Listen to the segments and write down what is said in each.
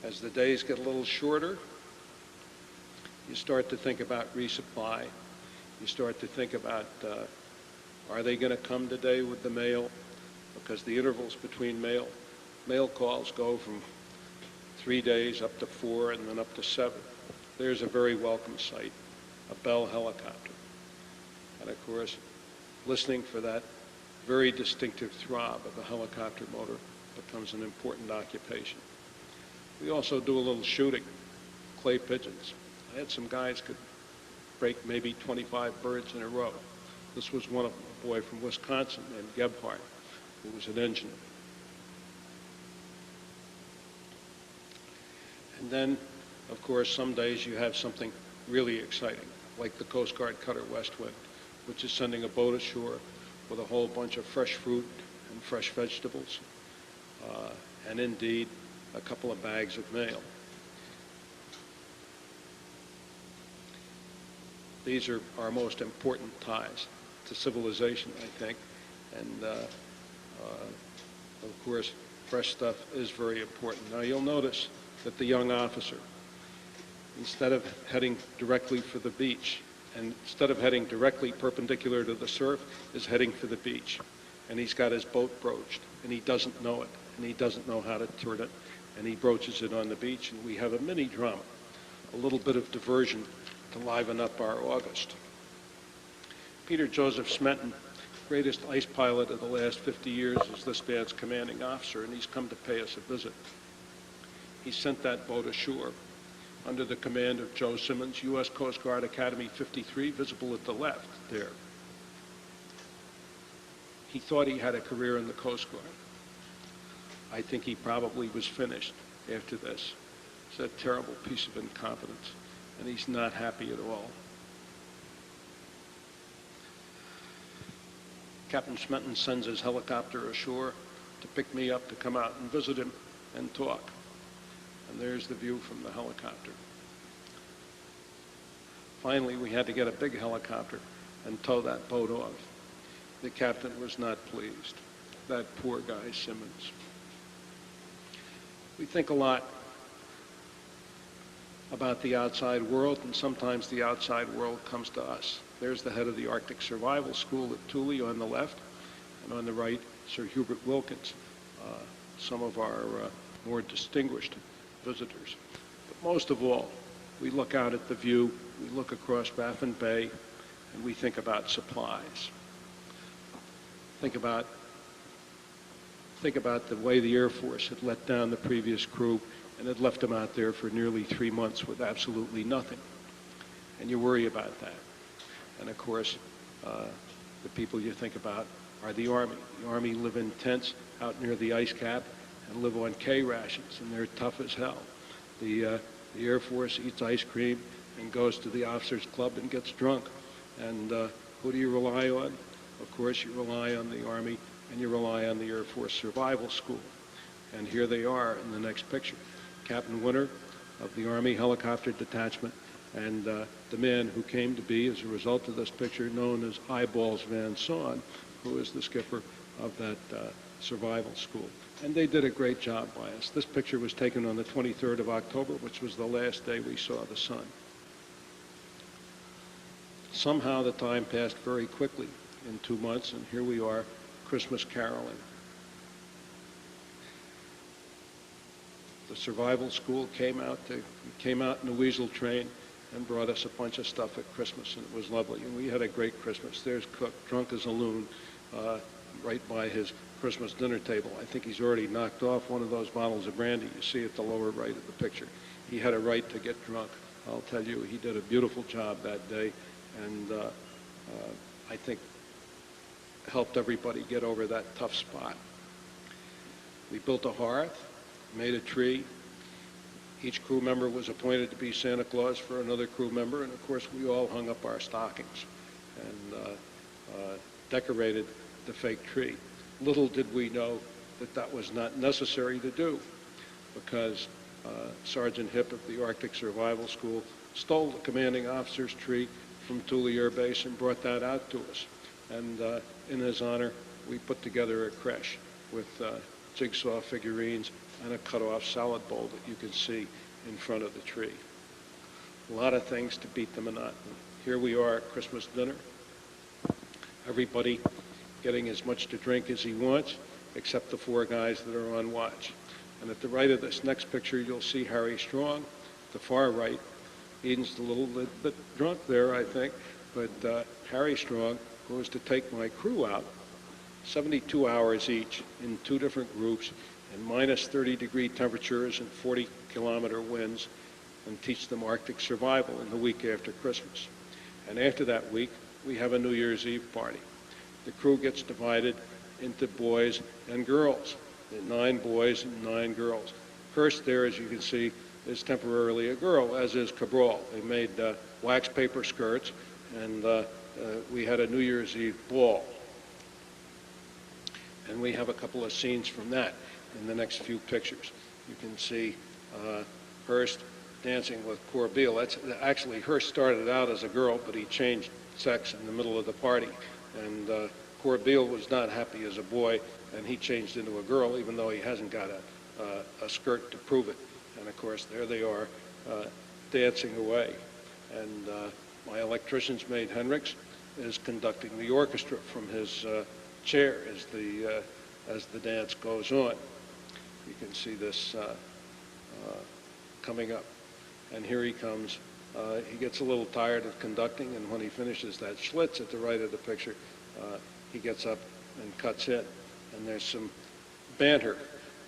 As the days get a little shorter, you start to think about resupply. You start to think about, are they going to come today with the mail? Because the intervals between mail calls go from 3 days up to 4 and then up to 7. There's a very welcome sight, a Bell helicopter. And of course, listening for that very distinctive throb of a helicopter motor becomes an important occupation. We also do a little shooting, clay pigeons. I had some guys could break maybe 25 birds in a row. This was one of them, a boy from Wisconsin named Gebhardt, who was an engineer. And then, of course, some days you have something really exciting, like the Coast Guard cutter Westwind, which is sending a boat ashore with a whole bunch of fresh fruit and fresh vegetables, and indeed a couple of bags of mail. These are our most important ties to civilization, I think, and of course, fresh stuff is very important. Now you'll notice that the young officer, instead of heading directly for the beach, and instead of heading directly perpendicular to the surf, is heading for the beach. And he's got his boat broached, and he doesn't know it, and he doesn't know how to turn it, and he broaches it on the beach, and we have a mini drama, a little bit of diversion to liven up our August. Peter Joseph Smenton, greatest ice pilot of the last 50 years, is this man's commanding officer, and he's come to pay us a visit. He sent that boat ashore under the command of Joe Simmons, U.S. Coast Guard Academy 53, visible at the left there. He thought he had a career in the Coast Guard. I think he probably was finished after this. It's a terrible piece of incompetence, and he's not happy at all. Captain Smenton sends his helicopter ashore to pick me up to come out and visit him and talk. And there's the view from the helicopter. Finally, we had to get a big helicopter and tow that boat off. The captain was not pleased. That poor guy, Simmons. We think a lot about the outside world, and sometimes the outside world comes to us. There's the head of the Arctic Survival School at Thule on the left, and on the right, Sir Hubert Wilkins, some of our more distinguished visitors. But most of all, we look out at the view, we look across Baffin Bay, and we think about supplies. Think about the way the Air Force had let down the previous crew and had left them out there for nearly 3 months with absolutely nothing. And you worry about that. And of course, the people you think about are the Army. The Army live in tents out near the ice cap and live on K rations, and they're tough as hell. The Air Force eats ice cream and goes to the officers' club and gets drunk. And who do you rely on? Of course, you rely on the Army, and you rely on the Air Force Survival School. And here they are in the next picture. Captain Winter of the Army Helicopter Detachment, and the man who came to be, as a result of this picture, known as Eyeballs Van Saun, who is the skipper of that survival school. And they did a great job by us. This picture was taken on the 23rd of October, which was the last day we saw the sun. Somehow the time passed very quickly in 2 months, and here we are, Christmas caroling. The survival school came out in a weasel train and brought us a bunch of stuff at Christmas, and it was lovely. And we had a great Christmas. There's Cook, drunk as a loon, right by his Christmas dinner table. I think he's already knocked off one of those bottles of brandy you see at the lower right of the picture. He had a right to get drunk. I'll tell you, he did a beautiful job that day, and I think helped everybody get over that tough spot. We built a hearth, made a tree. Each crew member was appointed to be Santa Claus for another crew member, and of course we all hung up our stockings and decorated the fake tree. Little did we know that that was not necessary to do, because Sergeant Hipp of the Arctic Survival School stole the commanding officer's tree from Thule Air Base and brought that out to us. And in his honor, we put together a creche with jigsaw figurines, and a cut-off salad bowl that you can see in front of the tree. A lot of things to beat the monotony. Here we are at Christmas dinner. Everybody getting as much to drink as he wants, except the 4 guys that are on watch. And at the right of this next picture, you'll see Harry Strong. At the far right, Eden's a little bit drunk there, I think, but Harry Strong goes to take my crew out, 72 hours each in 2 different groups, in minus 30-degree temperatures and 40-kilometer winds, and teach them Arctic survival in the week after Christmas. And after that week, we have a New Year's Eve party. The crew gets divided into boys and girls, 9 boys and 9 girls. Hurst there, as you can see, is temporarily a girl, as is Cabral. They made wax paper skirts, and we had a New Year's Eve ball. And we have a couple of scenes from that in the next few pictures. You can see Hurst dancing with Corbeil. Actually, Hurst started out as a girl, but he changed sex in the middle of the party. And Corbeil was not happy as a boy, and he changed into a girl, even though he hasn't got a skirt to prove it. And of course, there they are dancing away. And my electrician's mate, Hendricks, is conducting the orchestra from his chair as the dance goes on. You can see this coming up. And here he comes. He gets a little tired of conducting, and when he finishes that Schlitz at the right of the picture, he gets up and cuts in. And there's some banter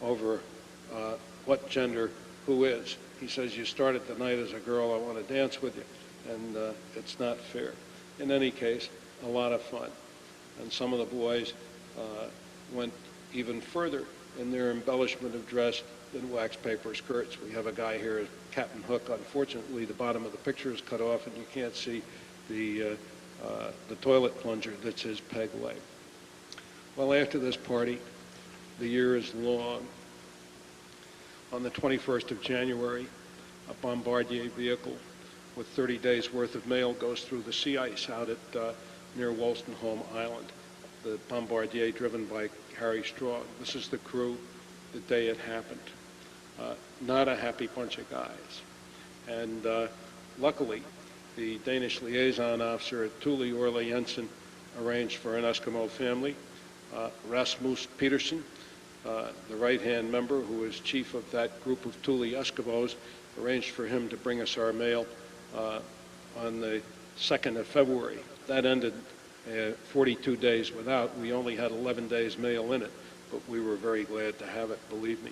over what gender who is. He says, you started the night as a girl, I want to dance with you. And it's not fair. In any case, a lot of fun. And some of the boys went even further in their embellishment of dress than wax paper skirts. We have a guy here, Captain Hook. Unfortunately, the bottom of the picture is cut off, and you can't see the toilet plunger that's his peg leg. Well, after this party, the year is long. On the 21st of January, a bombardier vehicle with 30 days' worth of mail goes through the sea ice out at near Wolstenholme Island. The bombardier driven by Harry Strong. This is the crew the day it happened. Not a happy bunch of guys. And luckily, the Danish liaison officer at Thule, Orla Jensen, arranged for an Eskimo family. Rasmus Petersen, the right-hand member who is chief of that group of Thule Eskimos, arranged for him to bring us our mail on the 2nd of February. That ended 42 days without. We only had 11 days mail in it, but we were very glad to have it, believe me.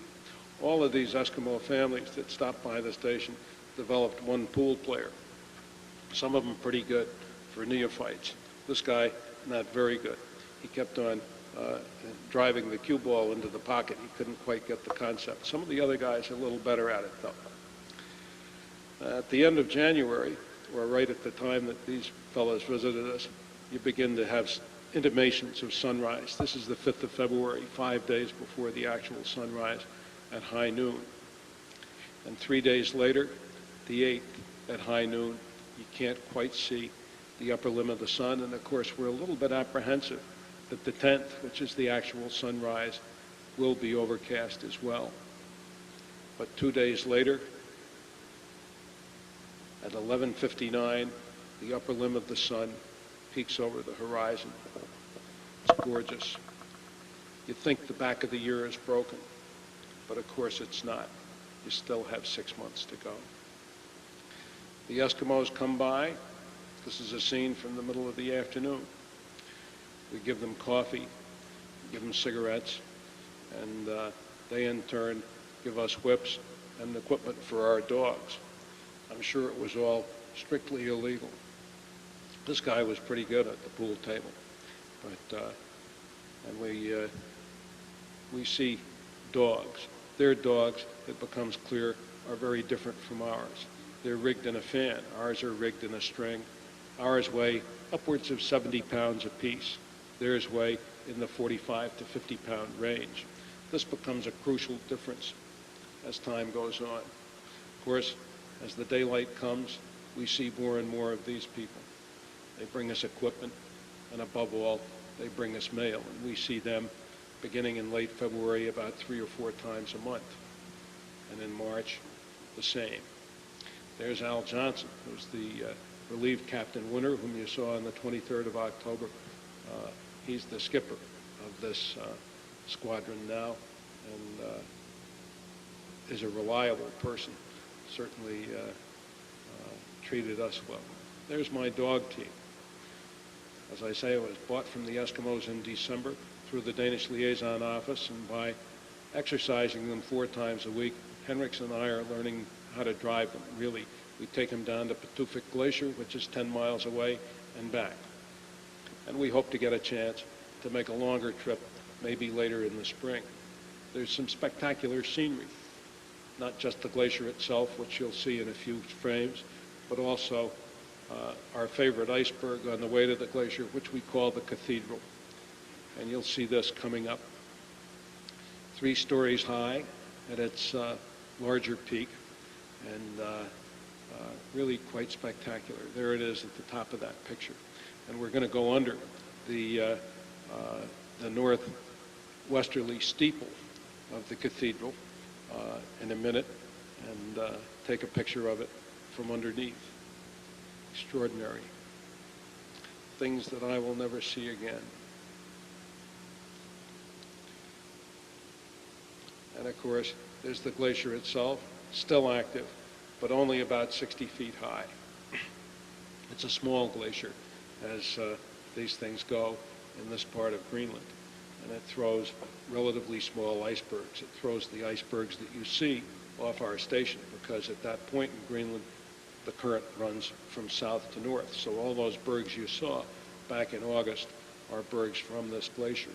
All of these Eskimo families that stopped by the station developed one pool player. Some of them pretty good for neophytes. This guy, not very good. He kept on driving the cue ball into the pocket. He couldn't quite get the concept. Some of the other guys are a little better at it, though. At the end of January, or right at the time that these fellows visited us, you begin to have intimations of sunrise. This is the 5th of February, 5 days before the actual sunrise at high noon. And 3 days later, the 8th at high noon, you can't quite see the upper limb of the sun. And of course, we're a little bit apprehensive that the 10th, which is the actual sunrise, will be overcast as well. But 2 days later, at 11:59, the upper limb of the sun peeks over the horizon. It's gorgeous. You think the back of the year is broken, but of course it's not. You still have 6 months to go. The Eskimos come by. This is a scene from the middle of the afternoon. We give them coffee, give them cigarettes, and they in turn give us whips and equipment for our dogs. I'm sure it was all strictly illegal. This guy was pretty good at the pool table, but and we see dogs. Their dogs, it becomes clear, are very different from ours. They're rigged in a fan. Ours are rigged in a string. Ours weigh upwards of 70 pounds apiece. Theirs weigh in the 45 to 50 pound range. This becomes a crucial difference as time goes on. Of course, as the daylight comes, we see more and more of these people. They bring us equipment, and above all, they bring us mail. And we see them beginning in late February about 3 or 4 times a month. and in March, the same. There's Al Johnson, who's the relieved Captain Winter, whom you saw on the 23rd of October. He's the skipper of this squadron now, and is a reliable person. Certainly treated us well. There's my dog team. As I say, it was bought from the Eskimos in December through the Danish liaison office, and by exercising them 4 times a week, Henriks and I are learning how to drive them. Really, we take them down to Patufic Glacier, which is 10 miles away, and back. And we hope to get a chance to make a longer trip, maybe later in the spring. There's some spectacular scenery, not just the glacier itself, which you'll see in a few frames, but also our favorite iceberg on the way to the glacier, which we call the Cathedral. And you'll see this coming up. 3 stories high at its larger peak, and really quite spectacular. There it is at the top of that picture. And we're going to go under the northwesterly steeple of the cathedral in a minute and take a picture of it from underneath. Extraordinary. Things that I will never see again. And of course, there's the glacier itself, still active, but only about 60 feet high. It's a small glacier, as these things go in this part of Greenland. And it throws relatively small icebergs. It throws the icebergs that you see off our station, because at that point in Greenland, the current runs from south to north. So all those bergs you saw back in August are bergs from this glacier.